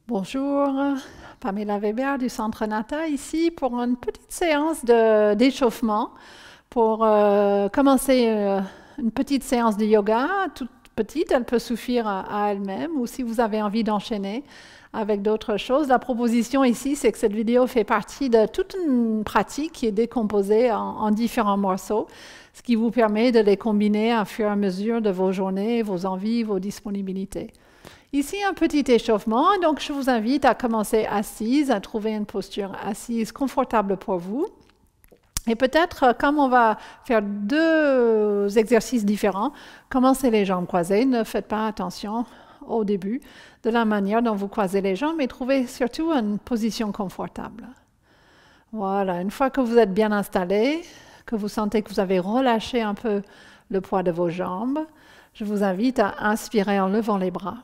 Bonjour, Pamela Weber du Centre Nata ici pour une petite séance d'échauffement pour commencer une petite séance de yoga, toute petite, elle peut suffire à elle-même ou si vous avez envie d'enchaîner avec d'autres choses. La proposition ici, c'est que cette vidéo fait partie de toute une pratique qui est décomposée en différents morceaux, ce qui vous permet de les combiner au fur et à mesure de vos journées, vos envies, vos disponibilités. Ici, un petit échauffement, donc je vous invite à commencer assise, à trouver une posture assise confortable pour vous. Et peut-être, comme on va faire deux exercices différents, commencez les jambes croisées, ne faites pas attention au début de la manière dont vous croisez les jambes, mais trouvez surtout une position confortable. Voilà, une fois que vous êtes bien installé, que vous sentez que vous avez relâché un peu le poids de vos jambes, je vous invite à inspirer en levant les bras.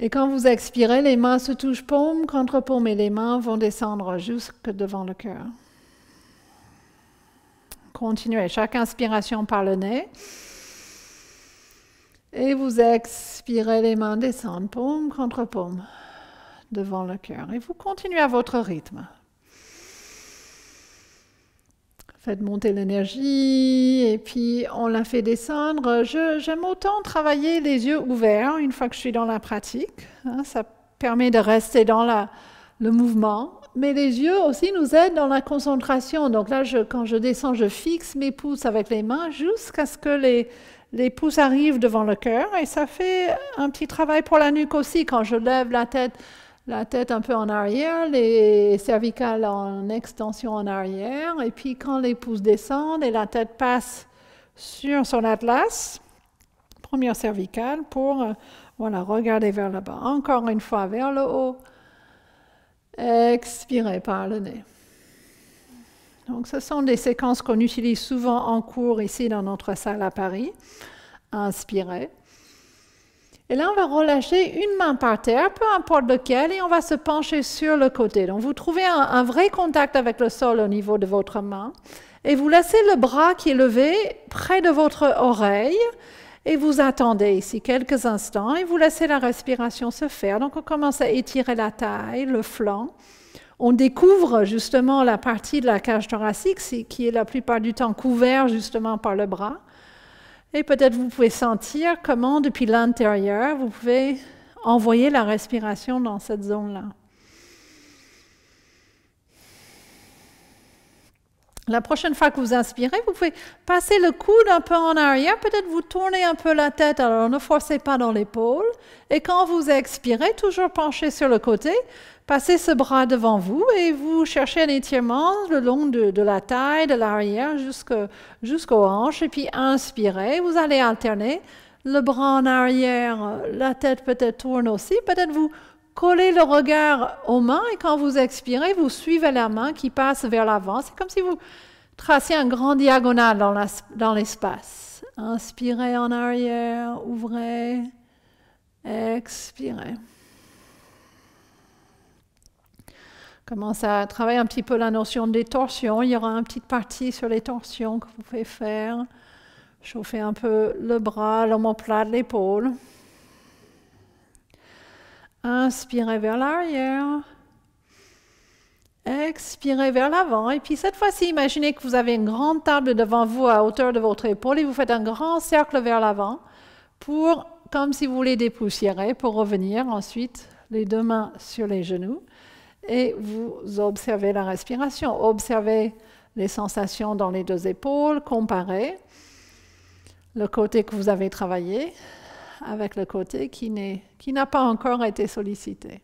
Et quand vous expirez, les mains se touchent paume contre paume et les mains vont descendre jusque devant le cœur. Continuez chaque inspiration par le nez. Et vous expirez, les mains descendent paume contre paume devant le cœur. Et vous continuez à votre rythme. Faites monter l'énergie et puis on la fait descendre. J'aime autant travailler les yeux ouverts une fois que je suis dans la pratique. Ça permet de rester dans le mouvement. Mais les yeux aussi nous aident dans la concentration. Donc là, quand je descends, je fixe mes pouces avec les mains jusqu'à ce que les pouces arrivent devant le cœur. Et ça fait un petit travail pour la nuque aussi. Quand je lève la tête un peu en arrière, les cervicales en extension en arrière, et puis quand les pouces descendent et la tête passe sur son atlas, première cervicale pour regarder vers le bas. Encore une fois vers le haut, expirez par le nez. Donc ce sont des séquences qu'on utilise souvent en cours ici dans notre salle à Paris. Inspirez. Et là, on va relâcher une main par terre, peu importe lequel, et on va se pencher sur le côté. Donc, vous trouvez un vrai contact avec le sol au niveau de votre main. Et vous laissez le bras qui est levé près de votre oreille. Et vous attendez ici quelques instants et vous laissez la respiration se faire. Donc, on commence à étirer la taille, le flanc. On découvre justement la partie de la cage thoracique qui est la plupart du temps couverte justement par le bras. Et peut-être vous pouvez sentir comment, depuis l'intérieur, vous pouvez envoyer la respiration dans cette zone-là. La prochaine fois que vous inspirez, vous pouvez passer le coude un peu en arrière, peut-être vous tournez un peu la tête, alors ne forcez pas dans l'épaule. Et quand vous expirez, toujours penché sur le côté, passez ce bras devant vous et vous cherchez un étirement le long de la taille, de l'arrière jusqu'aux hanches. Et puis inspirez, vous allez alterner le bras en arrière, la tête peut-être tourne aussi, peut-être vous collez le regard aux mains et quand vous expirez, vous suivez la main qui passe vers l'avant. C'est comme si vous traciez un grand diagonale dans l'espace. Inspirez en arrière, ouvrez, expirez. Commencez à travailler un petit peu la notion des torsions. Il y aura une petite partie sur les torsions que vous pouvez faire. Chauffez un peu le bras, l'omoplate, l'épaule. Inspirez vers l'arrière. Expirez vers l'avant. Et puis cette fois-ci, imaginez que vous avez une grande table devant vous à hauteur de votre épaule et vous faites un grand cercle vers l'avant comme si vous voulez dépoussiérer, pour revenir ensuite les deux mains sur les genoux. Et vous observez la respiration. Observez les sensations dans les deux épaules. Comparez le côté que vous avez travaillé avec le côté qui n'a pas encore été sollicité.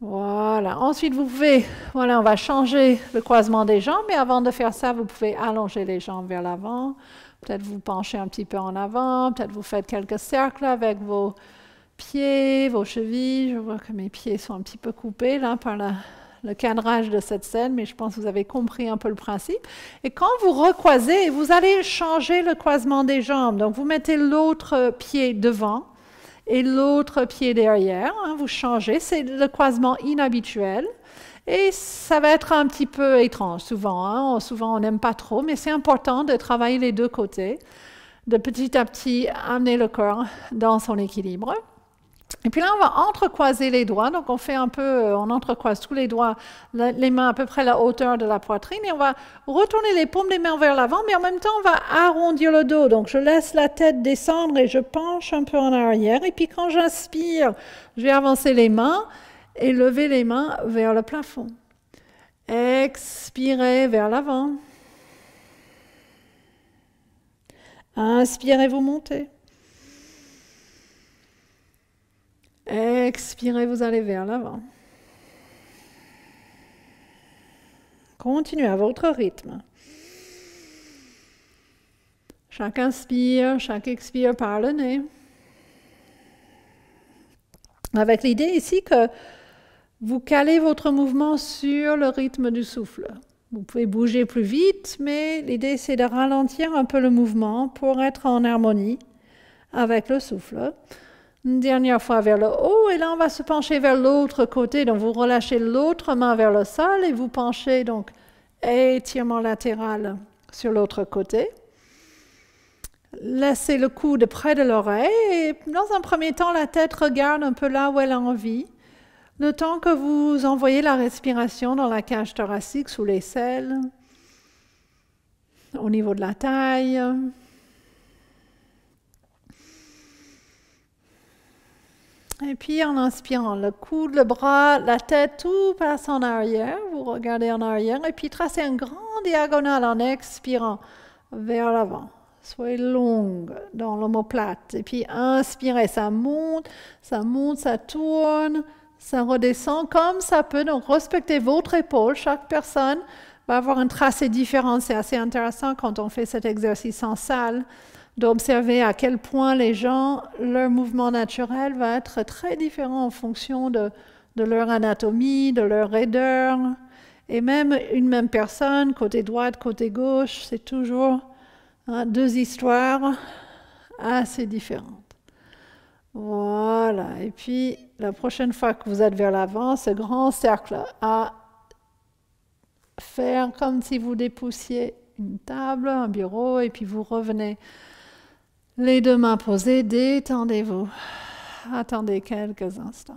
Voilà. Ensuite, vous pouvez, on va changer le croisement des jambes, mais avant de faire ça, vous pouvez allonger les jambes vers l'avant. Peut-être vous penchez un petit peu en avant, peut-être vous faites quelques cercles avec vos pieds, vos chevilles. Je vois que mes pieds sont un petit peu coupés là par le cadrage de cette scène, mais je pense que vous avez compris un peu le principe. Et quand vous recroisez, vous allez changer le croisement des jambes. Donc vous mettez l'autre pied devant et l'autre pied derrière. Vous changez, c'est le croisement inhabituel. Et ça va être un petit peu étrange souvent. Souvent on n'aime pas trop, mais c'est important de travailler les deux côtés, de petit à petit amener le corps dans son équilibre. Et puis là, on va entrecroiser les doigts. Donc, on fait un peu, on entrecroise tous les doigts, les mains à peu près à la hauteur de la poitrine. Et on va retourner les paumes des mains vers l'avant, mais en même temps, on va arrondir le dos. Donc, je laisse la tête descendre et je penche un peu en arrière. Et puis, quand j'inspire, je vais avancer les mains et lever les mains vers le plafond. Expirez vers l'avant. Inspirez, vous montez. Expirez, vous allez vers l'avant. Continuez à votre rythme. Chaque inspire, chaque expire par le nez. Avec l'idée ici que vous calez votre mouvement sur le rythme du souffle. Vous pouvez bouger plus vite, mais l'idée c'est de ralentir un peu le mouvement pour être en harmonie avec le souffle. Une dernière fois vers le haut, et là on va se pencher vers l'autre côté. Donc vous relâchez l'autre main vers le sol et vous penchez, donc étirement latéral sur l'autre côté. Laissez le coude près de l'oreille et dans un premier temps, la tête regarde un peu là où elle a envie. Le temps que vous envoyez la respiration dans la cage thoracique, sous l'aisselle, au niveau de la taille. Et puis en inspirant, le coude, le bras, la tête, tout passe en arrière. Vous regardez en arrière et puis tracez un grand diagonale en expirant vers l'avant. Soyez longue dans l'omoplate. Et puis inspirez, ça monte, ça tourne, ça redescend comme ça peut. Donc respectez votre épaule. Chaque personne va avoir un tracé différent. C'est assez intéressant quand on fait cet exercice en salle, d'observer à quel point les gens, leur mouvement naturel va être très différent en fonction de leur anatomie, de leur raideur. Et même une même personne, côté droite, côté gauche, c'est toujours deux histoires assez différentes. Voilà. Et puis, la prochaine fois que vous êtes vers l'avant, ce grand cercle à faire comme si vous dépoussiez une table, un bureau, et puis vous revenez. Les deux mains posées, détendez-vous. Attendez quelques instants.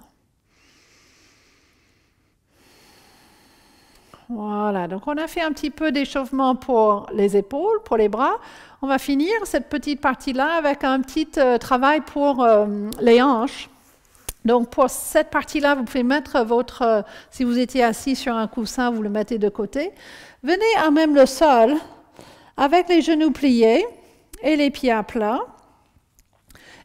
Voilà, donc on a fait un petit peu d'échauffement pour les épaules, pour les bras. On va finir cette petite partie-là avec un petit travail pour les hanches. Donc pour cette partie-là, vous pouvez mettre votre, si vous étiez assis sur un coussin, vous le mettez de côté. Venez à même le sol avec les genoux pliés et les pieds à plat.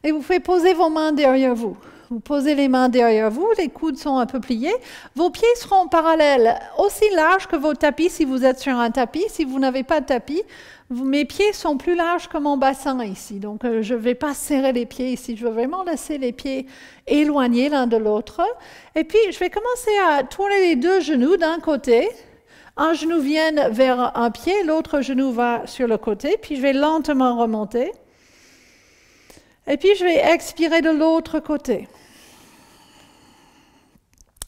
Et vous pouvez poser vos mains derrière vous. Vous posez les mains derrière vous, les coudes sont un peu pliés. Vos pieds seront parallèles, aussi larges que vos tapis si vous êtes sur un tapis. Si vous n'avez pas de tapis, mes pieds sont plus larges que mon bassin ici. Donc je ne vais pas serrer les pieds ici, je veux vraiment laisser les pieds éloignés l'un de l'autre. Et puis je vais commencer à tourner les deux genoux d'un côté. Un genou vient vers un pied, l'autre genou va sur le côté, puis je vais lentement remonter. Et puis, je vais expirer de l'autre côté.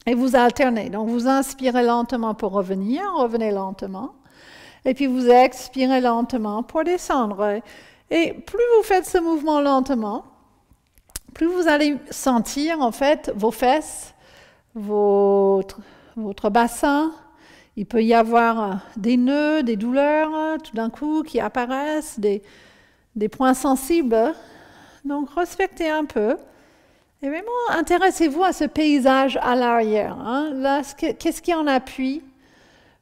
Et vous alternez. Donc, vous inspirez lentement pour revenir, revenez lentement. Et puis, vous expirez lentement pour descendre. Et plus vous faites ce mouvement lentement, plus vous allez sentir, en fait, vos fesses, votre bassin. Il peut y avoir des nœuds, des douleurs, tout d'un coup, qui apparaissent, des points sensibles. Donc, respectez un peu et vraiment intéressez-vous à ce paysage à l'arrière. Là, qu'est-ce qui en appuie?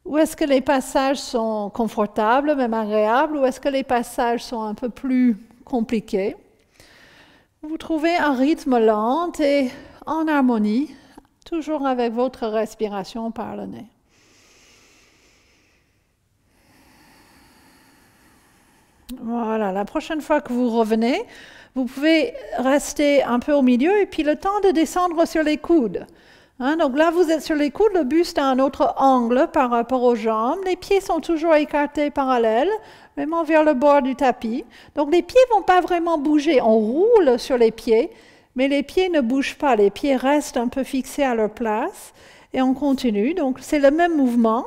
Où est-ce que les passages sont confortables, même agréables? Ou est-ce que les passages sont un peu plus compliqués? Vous trouvez un rythme lent et en harmonie, toujours avec votre respiration par le nez. Voilà, la prochaine fois que vous revenez, vous pouvez rester un peu au milieu et puis le temps de descendre sur les coudes. Donc là, vous êtes sur les coudes, le buste a un autre angle par rapport aux jambes. Les pieds sont toujours écartés parallèles, vraiment vers le bord du tapis. Donc les pieds ne vont pas vraiment bouger. On roule sur les pieds, mais les pieds ne bougent pas. Les pieds restent un peu fixés à leur place et on continue. Donc c'est le même mouvement.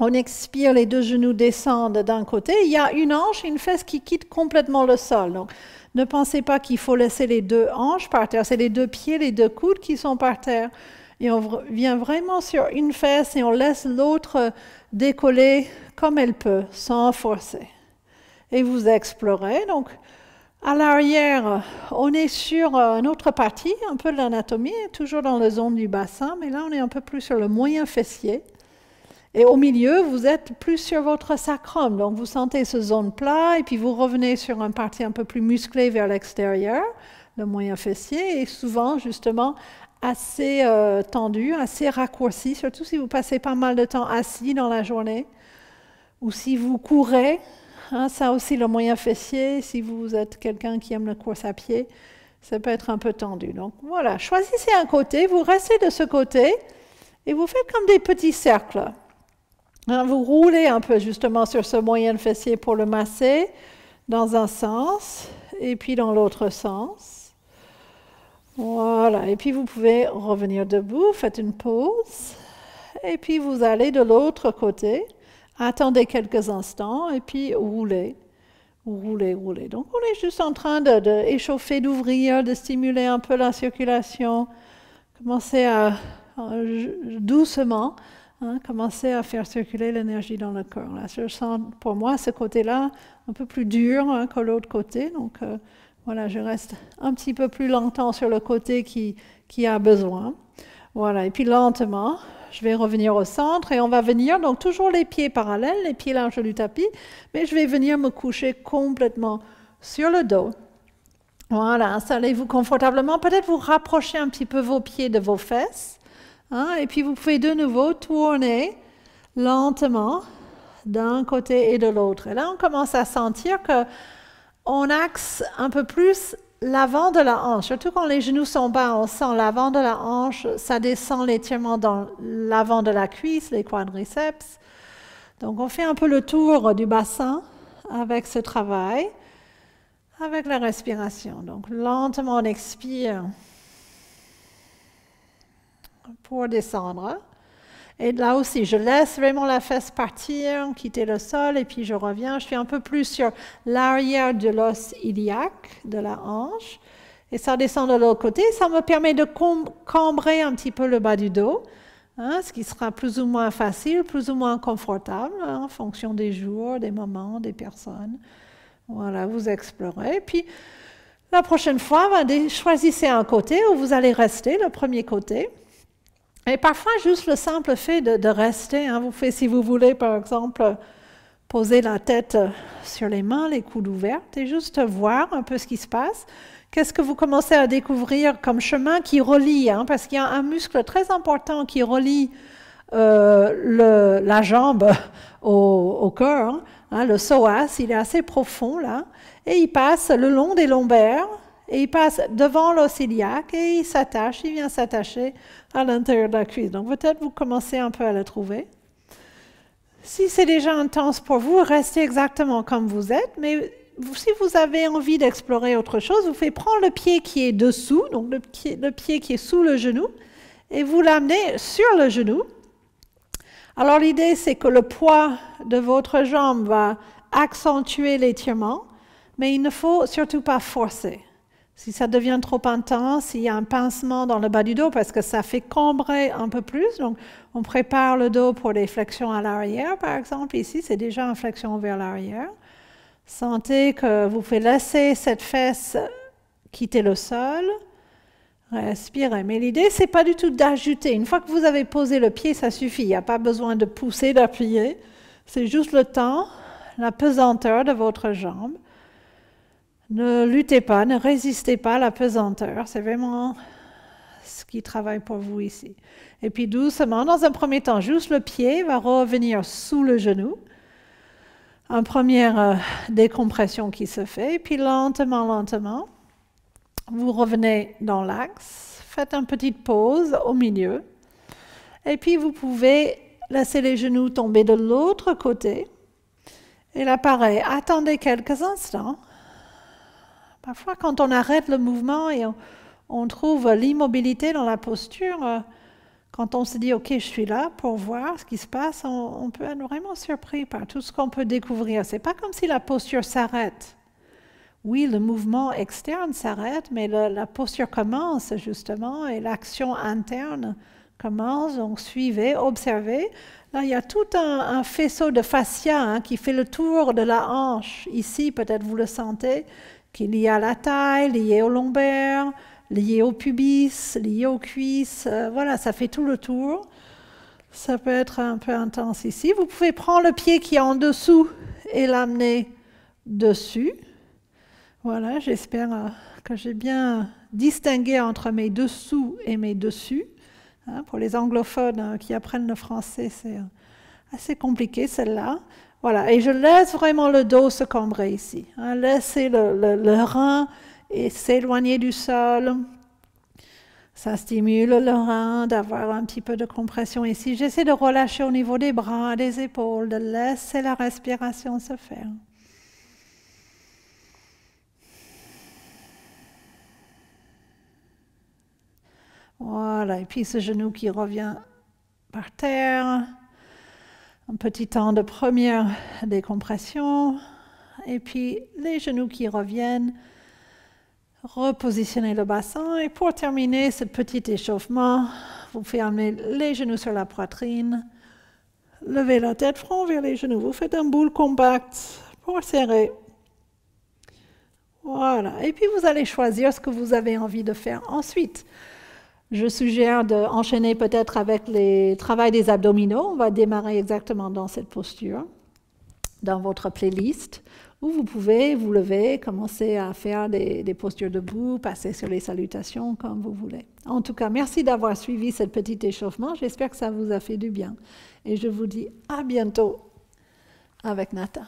On expire, les deux genoux descendent d'un côté. Il y a une hanche et une fesse qui quittent complètement le sol. Donc, ne pensez pas qu'il faut laisser les deux hanches par terre. C'est les deux pieds, les deux coudes qui sont par terre. Et on vient vraiment sur une fesse et on laisse l'autre décoller comme elle peut, sans forcer. Et vous explorez. Donc, à l'arrière, on est sur une autre partie, un peu de l'anatomie, toujours dans la zone du bassin, mais là, on est un peu plus sur le moyen fessier. Et au milieu, vous êtes plus sur votre sacrum. Donc, vous sentez ce zone plat, et puis vous revenez sur une partie un peu plus musclée vers l'extérieur, le moyen fessier, et souvent, justement, assez tendu, assez raccourci, surtout si vous passez pas mal de temps assis dans la journée, ou si vous courez. Ça aussi, le moyen fessier, si vous êtes quelqu'un qui aime la course à pied, ça peut être un peu tendu. Donc voilà, choisissez un côté, vous restez de ce côté, et vous faites comme des petits cercles. Vous roulez un peu justement sur ce moyen fessier pour le masser dans un sens, et puis dans l'autre sens. Voilà, et puis vous pouvez revenir debout, faites une pause, et puis vous allez de l'autre côté. Attendez quelques instants et puis roulez, roulez, roulez. Donc on est juste en train d'échauffer, d'ouvrir, de stimuler un peu la circulation. Commencez doucement, commencez à faire circuler l'énergie dans le corps. Là, je sens pour moi ce côté-là un peu plus dur que l'autre côté. Donc voilà, je reste un petit peu plus longtemps sur le côté qui a besoin. Voilà, et puis lentement. Je vais revenir au centre et on va venir, donc toujours les pieds parallèles, les pieds larges du tapis, mais je vais venir me coucher complètement sur le dos. Voilà, installez-vous confortablement. Peut-être vous rapprochez un petit peu vos pieds de vos fesses. Et puis vous pouvez de nouveau tourner lentement d'un côté et de l'autre. Et là, on commence à sentir qu'on axe un peu plus l'avant de la hanche, surtout quand les genoux sont bas, on sent l'avant de la hanche, ça descend l'étirement dans l'avant de la cuisse, les quadriceps. Donc on fait un peu le tour du bassin avec ce travail, avec la respiration. Donc lentement on expire pour descendre. Et là aussi, je laisse vraiment la fesse partir, quitter le sol, et puis je reviens. Je suis un peu plus sur l'arrière de l'os iliaque de la hanche. Et ça descend de l'autre côté. Ça me permet de cambrer un petit peu le bas du dos, ce qui sera plus ou moins facile, plus ou moins confortable, en fonction des jours, des moments, des personnes. Voilà, vous explorez. Puis, la prochaine fois, choisissez un côté où vous allez rester, le premier côté. Et parfois, juste le simple fait de rester, vous faites, si vous voulez, par exemple, poser la tête sur les mains, les coudes ouverts, et juste voir un peu ce qui se passe. Qu'est-ce que vous commencez à découvrir comme chemin qui relie, parce qu'il y a un muscle très important qui relie la jambe au cœur, le psoas, il est assez profond là, et il passe le long des lombaires, et il passe devant l'os iliaque et il vient s'attacher à l'intérieur de la cuisse. Donc peut-être vous commencez un peu à le trouver. Si c'est déjà intense pour vous, restez exactement comme vous êtes, mais si vous avez envie d'explorer autre chose, vous faites prendre le pied qui est dessous, donc le pied qui est sous le genou, et vous l'amenez sur le genou. Alors l'idée, c'est que le poids de votre jambe va accentuer l'étirement, mais il ne faut surtout pas forcer. Si ça devient trop intense, il y a un pincement dans le bas du dos parce que ça fait cambrer un peu plus. Donc, on prépare le dos pour les flexions à l'arrière, par exemple. Ici, c'est déjà une flexion vers l'arrière. Sentez que vous pouvez laisser cette fesse quitter le sol. Respirez. Mais l'idée, c'est pas du tout d'ajouter. Une fois que vous avez posé le pied, ça suffit. Il n'y a pas besoin de pousser, d'appuyer. C'est juste le temps, la pesanteur de votre jambe. Ne luttez pas, ne résistez pas à la pesanteur. C'est vraiment ce qui travaille pour vous ici. Et puis doucement, dans un premier temps, juste le pied va revenir sous le genou. Une première décompression qui se fait. Et puis lentement, lentement, vous revenez dans l'axe. Faites une petite pause au milieu. Et puis vous pouvez laisser les genoux tomber de l'autre côté. Et là, pareil, attendez quelques instants. Parfois, quand on arrête le mouvement et on trouve l'immobilité dans la posture, quand on se dit, OK, je suis là pour voir ce qui se passe, on peut être vraiment surpris par tout ce qu'on peut découvrir. C'est pas comme si la posture s'arrête. Oui, le mouvement externe s'arrête, mais la posture commence justement et l'action interne commence. Donc suivez, observez. Là, il y a tout un faisceau de fascia qui fait le tour de la hanche. Ici, peut-être vous le sentez, qui est lié à la taille, lié au lombaire, lié au pubis, lié aux cuisses. Voilà, ça fait tout le tour. Ça peut être un peu intense ici. Vous pouvez prendre le pied qui est en dessous et l'amener dessus. Voilà, j'espère que j'ai bien distingué entre mes dessous et mes dessus. Pour les anglophones qui apprennent le français, c'est assez compliqué celle-là. Voilà, et je laisse vraiment le dos se cambrer ici. Laissez le rein et s'éloigner du sol. Ça stimule le rein d'avoir un petit peu de compression ici. J'essaie de relâcher au niveau des bras, des épaules, de laisser la respiration se faire. Voilà, et puis ce genou qui revient par terre. Un petit temps de première décompression. Et puis les genoux qui reviennent. Repositionnez le bassin. Et pour terminer ce petit échauffement, vous pouvez amener les genoux sur la poitrine. Levez la tête front vers les genoux. Vous faites un boule compact pour serrer. Voilà. Et puis vous allez choisir ce que vous avez envie de faire ensuite. Je suggère d'enchaîner peut-être avec le travail des abdominaux. On va démarrer exactement dans cette posture, dans votre playlist, où vous pouvez vous lever, commencer à faire des postures debout, passer sur les salutations comme vous voulez. En tout cas, merci d'avoir suivi ce petit échauffement. J'espère que ça vous a fait du bien. Et je vous dis à bientôt avec Nata.